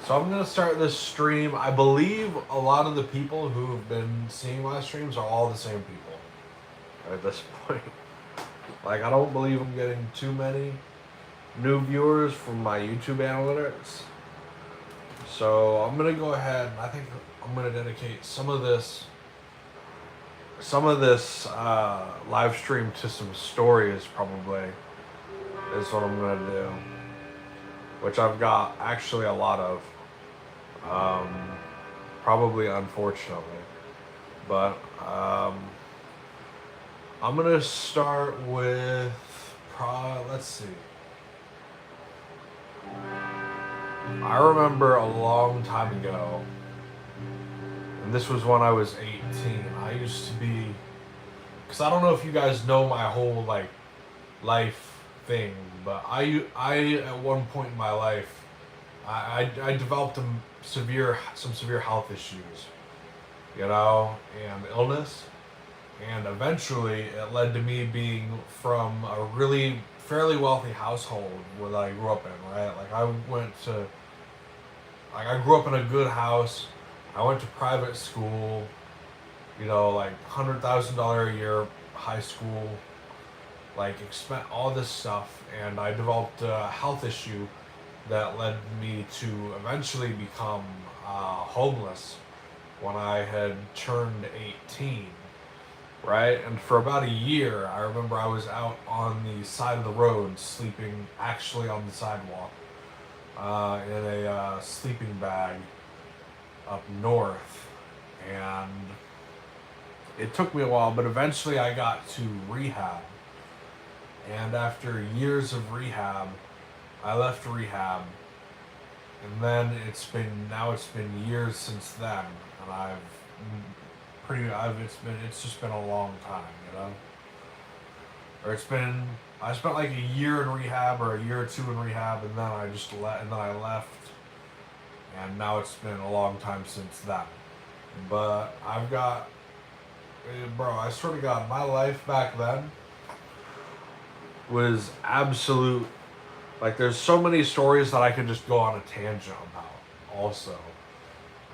So I'm gonna start this stream. I believe a lot of the people who've been seeing my streams are all the same people at this point. Like I don't believe I'm getting too many new viewers from my YouTube analytics. So I'm gonna go ahead and I think I'm gonna dedicate some of this live stream to some stories probably is what I'm gonna do. Which I've got actually a lot of. Um, Probably unfortunately. But I'm gonna start with let's see. I remember a long time ago, and this was when I was 18. I used to be, because I don't know if you guys know my whole like life thing, but I at one point in my life, I developed some severe health issues, and illness, and eventually it led to me being from a really fairly wealthy household where I grew up in, right? I grew up in a good house. I went to private school, like $100,000 a year high school, like spent all this stuff, and I developed a health issue that led me to eventually become homeless when I had turned 18, right? And for about a year, I remember I was out on the side of the road, sleeping actually on the sidewalk, in a sleeping bag up north. And it took me a while, but eventually I got to rehab. And after years of rehab, I left rehab, and then it's been years since then, and it's just been a long time. Or I spent like a year in rehab or a year or two in rehab, and then I left, and now it's been a long time since then. But I swear to God, my life back then was absolute. Like, there's so many stories that I could just go on a tangent about, also.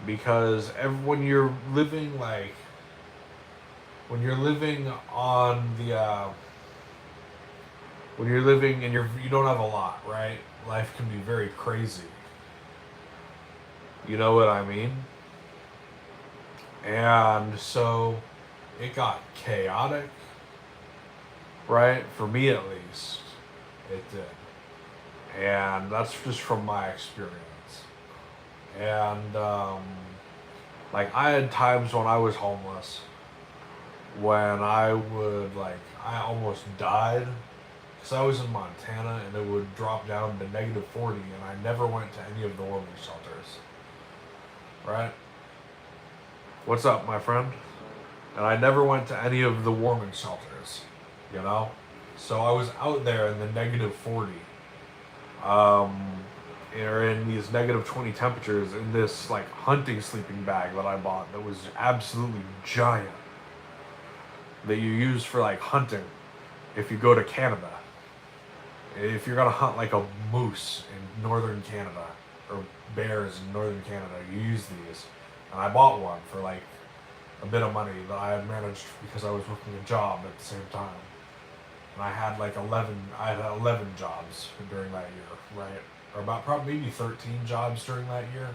Because when you're living and you don't have a lot, right? Life can be very crazy. You know what I mean? And so, it got chaotic, right? For me at least, it did. And that's just from my experience. And like I had times when I was homeless when I almost died because I was in Montana, and it would drop down to -40, and I never went to any of the warming shelters, right? What's up, my friend? And I never went to any of the warming shelters. So I was out there in the -40, or in these -20 temperatures in this like hunting sleeping bag that I bought that was absolutely giant, that you use for like hunting if you go to Canada. If you're gonna hunt like a moose in northern Canada or bears in northern Canada, you use these. And I bought one for like a bit of money that I had managed because I was working a job at the same time. And I had 11 jobs during that year, right? Or about probably maybe 13 jobs during that year.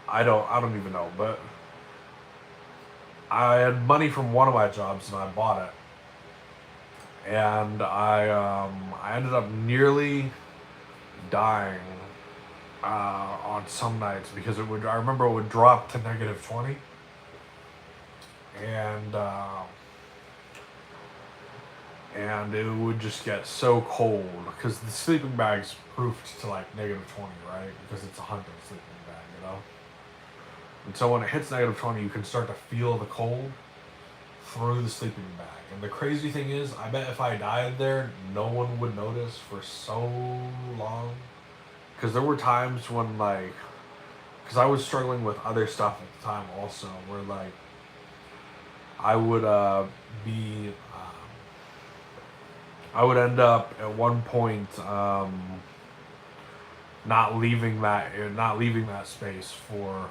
I don't even know, but I had money from one of my jobs and I bought it. And I ended up nearly dying on some nights because I remember it would drop to -20, and it would just get so cold because the sleeping bag's proofed to like -20, right? Because it's a hunting sleeping bag. And so when it hits -20, you can start to feel the cold through the sleeping bag. And the crazy thing is, I bet if I died there, no one would notice for so long. Because there were times when because I was struggling with other stuff at the time also, where I would I would end up at one point not leaving that space for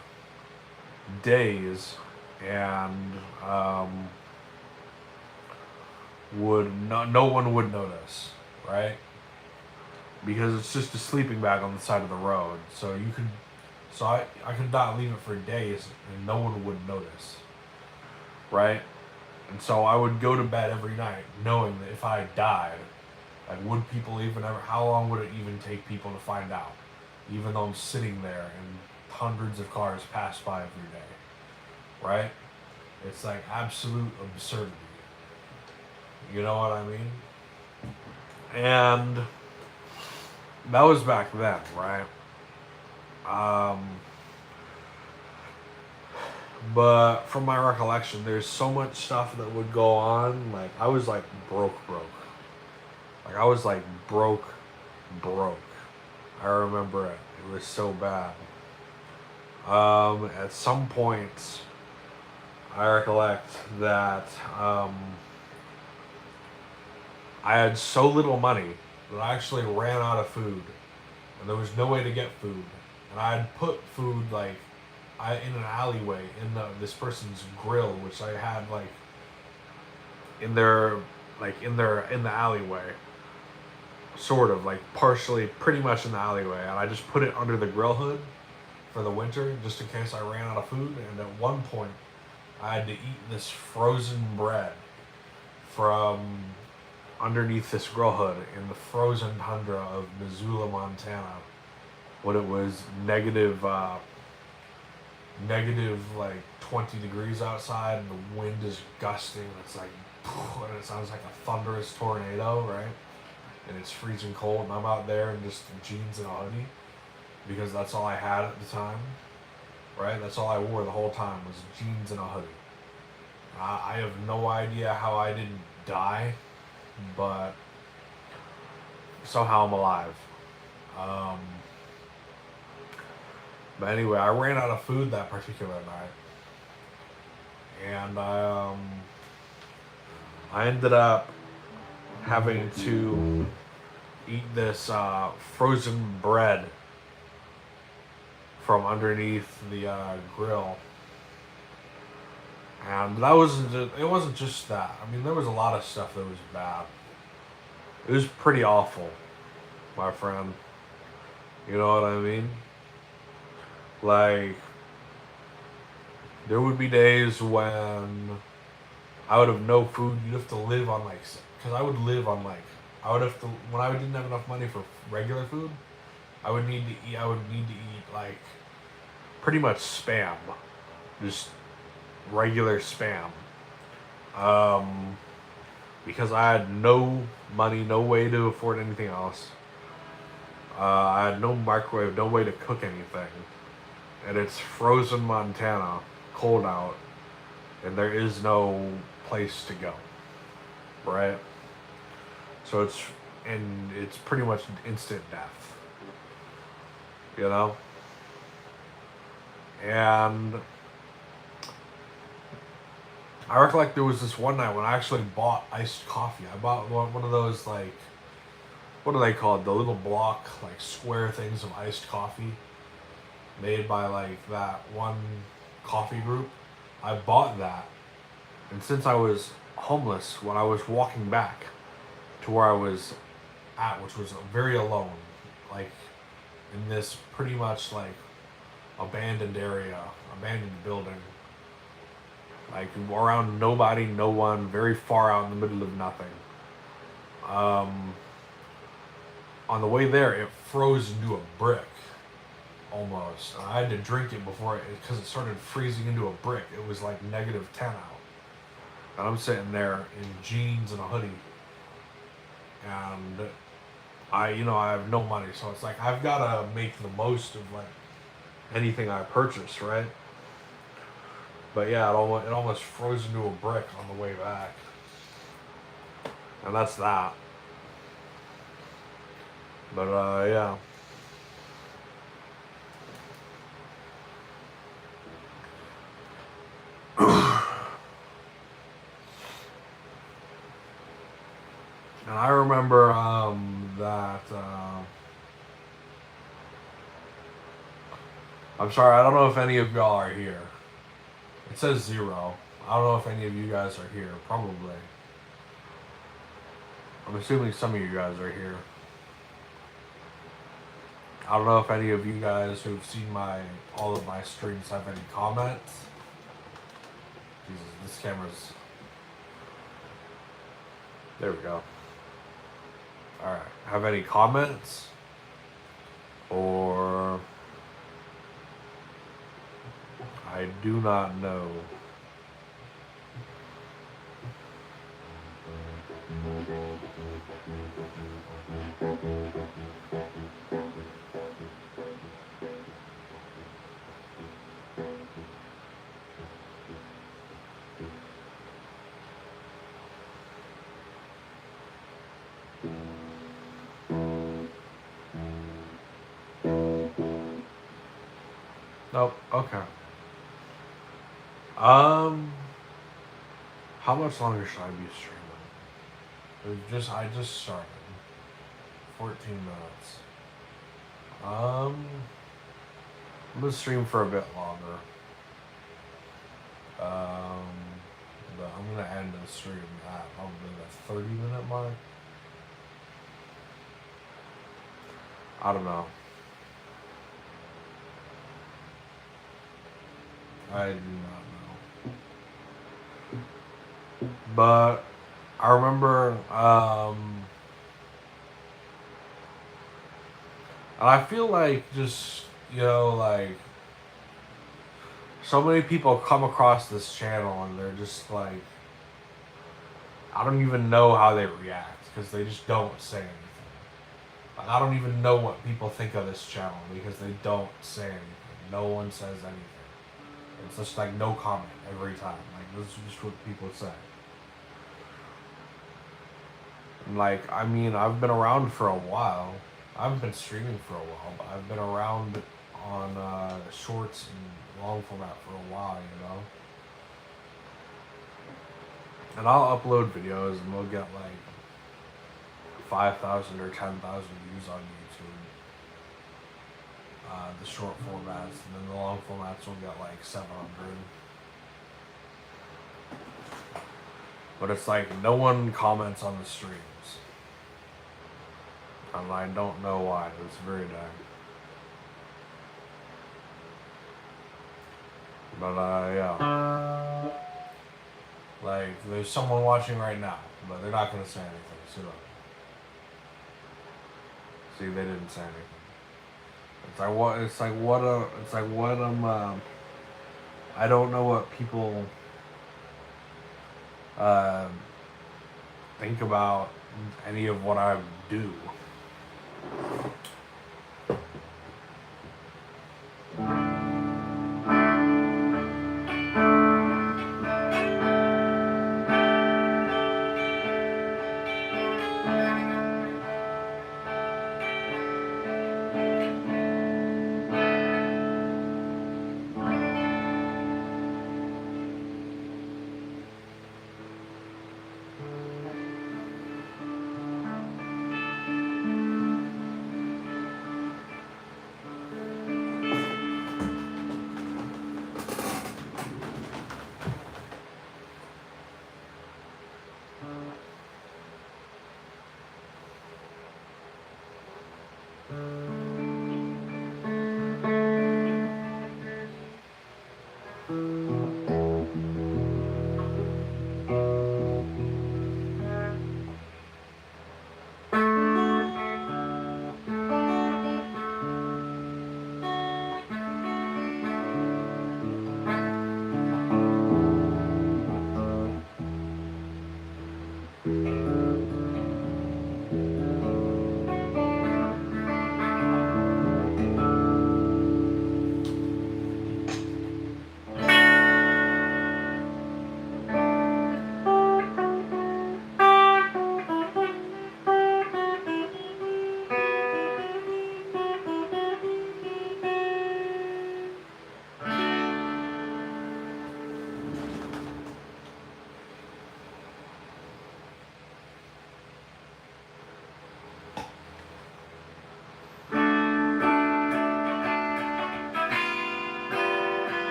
days, and would no one would notice, right? Because it's just a sleeping bag on the side of the road. So I could not leave it for days and no one would notice, right? And so I would go to bed every night knowing that if I died, like, would people even ever, how long would it even take people to find out? Even though I'm sitting there and hundreds of cars pass by every day, right? It's like absolute absurdity. You know what I mean? And that was back then, right? Um, but from my recollection, there's so much stuff that would go on. Like, I was like broke. Like, I was like broke. I remember it. It was so bad. At some point, I recollect that I had so little money that I actually ran out of food, and there was no way to get food. And I had put food like in an alleyway in this person's grill, which I had like in their in the alleyway, sort of like partially, pretty much in the alleyway, and I just put it under the grill hood for the winter, just in case I ran out of food. And at one point, I had to eat this frozen bread from underneath this grill hood in the frozen tundra of Missoula, Montana, when it was negative like 20 degrees outside and the wind is gusting. It's like, and it sounds like a thunderous tornado, right? And it's freezing cold, and I'm out there in just jeans and a hoodie because that's all I had at the time, right? That's all I wore the whole time was jeans and a hoodie. I have no idea how I didn't die, but somehow I'm alive. But anyway, I ran out of food that particular night, and I ended up having to eat this frozen bread from underneath the grill. And it wasn't just that. I mean, there was a lot of stuff that was bad. It was pretty awful, my friend. You know what I mean? Like, there would be days when I would have no food. You'd have to live on like, because I would live on like, I would have to, when I didn't have enough money for regular food, I would need to eat like pretty much spam, just regular spam, because I had no money, no way to afford anything else. I had no microwave, no way to cook anything, and it's frozen Montana, cold out, and there is no place to go, right? So it's pretty much instant death, you know? And I recollect there was this one night when I actually bought iced coffee. I bought one of those, like, what are they called? The little block, like, square things of iced coffee made by, like, that one coffee group. I bought that. And since I was homeless, when I was walking back to where I was at, which was very alone, like, in this pretty much, like, abandoned area, abandoned building, like around nobody, no one, very far out in the middle of nothing. On the way there, it froze into a brick, almost. And I had to drink it because it started freezing into a brick. It was like -10 out. And I'm sitting there in jeans and a hoodie. And I have no money. So it's like, I've got to make the most of like anything I purchase, right? But yeah, it almost froze into a brick on the way back. And that's that. But yeah. And I remember that I'm sorry, I don't know if any of y'all are here. It says 0. I don't know if any of you guys are here. Probably. I'm assuming some of you guys are here. I don't know if any of you guys who've seen all of my streams have any comments. Jesus, this camera's... There we go. Alright, have any comments? Or... I do not know. Nope, okay. How much longer should I be streaming? I just started. 14 minutes. I'm gonna stream for a bit longer. But I'm gonna end the stream at probably the 30-minute mark. I don't know. I do not know. But I remember, and I feel like just, like, so many people come across this channel and they're just like, I don't even know how they react because they just don't say anything. Like, I don't even know what people think of this channel because they don't say anything. No one says anything. It's just like no comment every time. Like, this is just what people say. And like, I mean, I've been around for a while. I haven't been streaming for a while, but I've been around on shorts and long format for a while, And I'll upload videos and we'll get like 5,000 or 10,000 views on YouTube. The short formats, and then the long formats will get like 700. But it's like no one comments on the streams. And I don't know why. It's very dark. But yeah. Like, there's someone watching right now, but they're not gonna say anything, so see, they didn't say anything. I don't know what people think about any of what I do.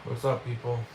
What's up, people?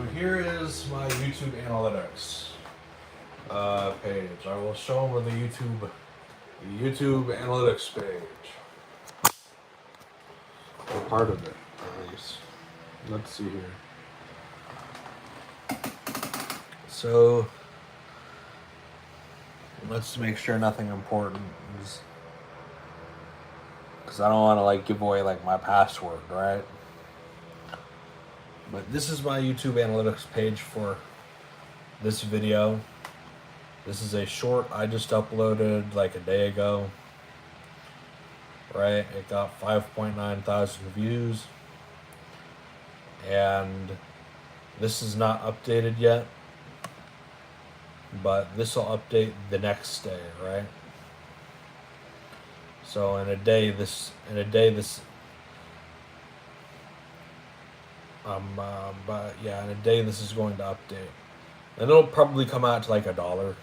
So here is my YouTube analytics page. I will show them the YouTube analytics page. Or part of it, at least. Let's see here. So let's make sure nothing important is, because I don't want to like give away like my password, right? But this is my YouTube analytics page for this video. This is a short I just uploaded like a day ago. Right? It got 5.9 thousand views. And this is not updated yet. But this will update the next day, right? So in a day this but yeah, in a day this is going to update. And it'll probably come out to like $1.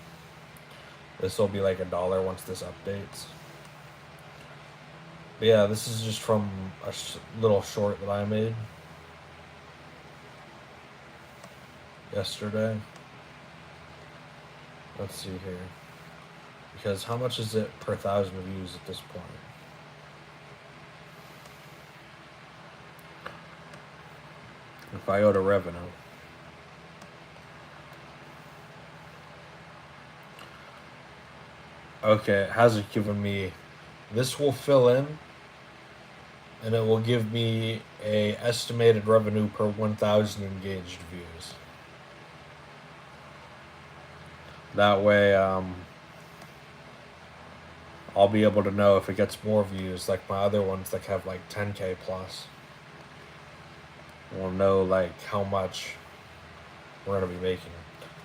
This will be like $1 once this updates. But yeah, this is just from a little short that I made yesterday. Let's see here. Because how much is it per 1,000 views at this point? If I go to revenue. Okay, it hasn't given me. This will fill in, and it will give me a estimated revenue per 1,000 engaged views. That way, I'll be able to know if it gets more views, like my other ones that have like 10K plus. We'll know like how much we're gonna be making.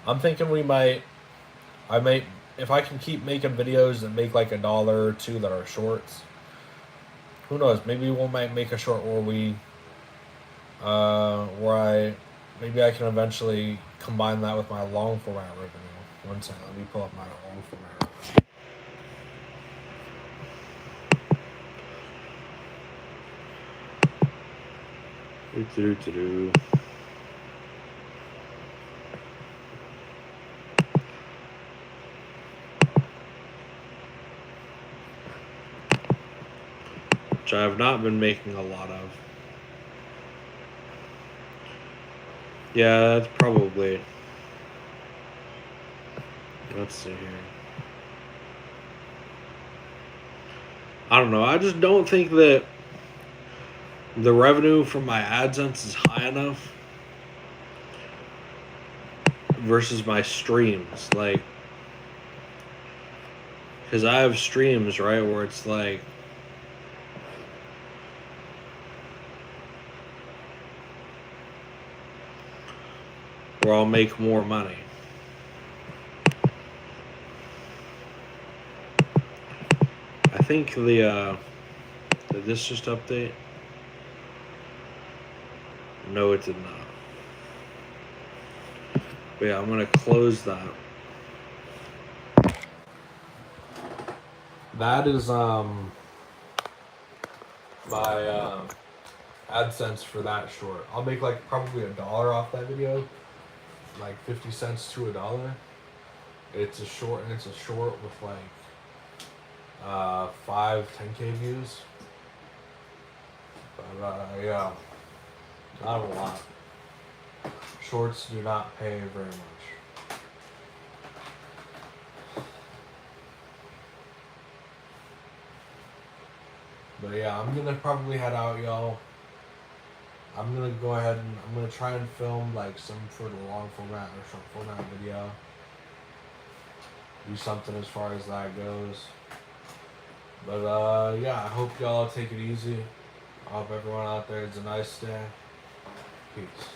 I'm thinking if I can keep making videos that make like $1 or $2 that are shorts. Who knows? Maybe we might make a short where maybe I can eventually combine that with my long format revenue. One second, let me pull up my long format revenue. Which I have not been making a lot of. Yeah, that's probably. Let's see here. I don't know. I just don't think that the revenue from my AdSense is high enough versus my streams. Like, because I have streams, right, where it's like, where I'll make more money. I think did this just update? No, it did not. But yeah, I'm gonna close that. That is my AdSense for that short. I'll make like probably $1 off that video, like 50 cents to $1. It's a short, and it's a short with like 10K views. But yeah, not a lot. Shorts do not pay very much. But yeah, I'm gonna probably head out, y'all. I'm gonna go ahead and I'm gonna try and film like some for the long format or short format video. Do something as far as that goes. But yeah, I hope y'all take it easy. I hope everyone out there has a nice day. Peace.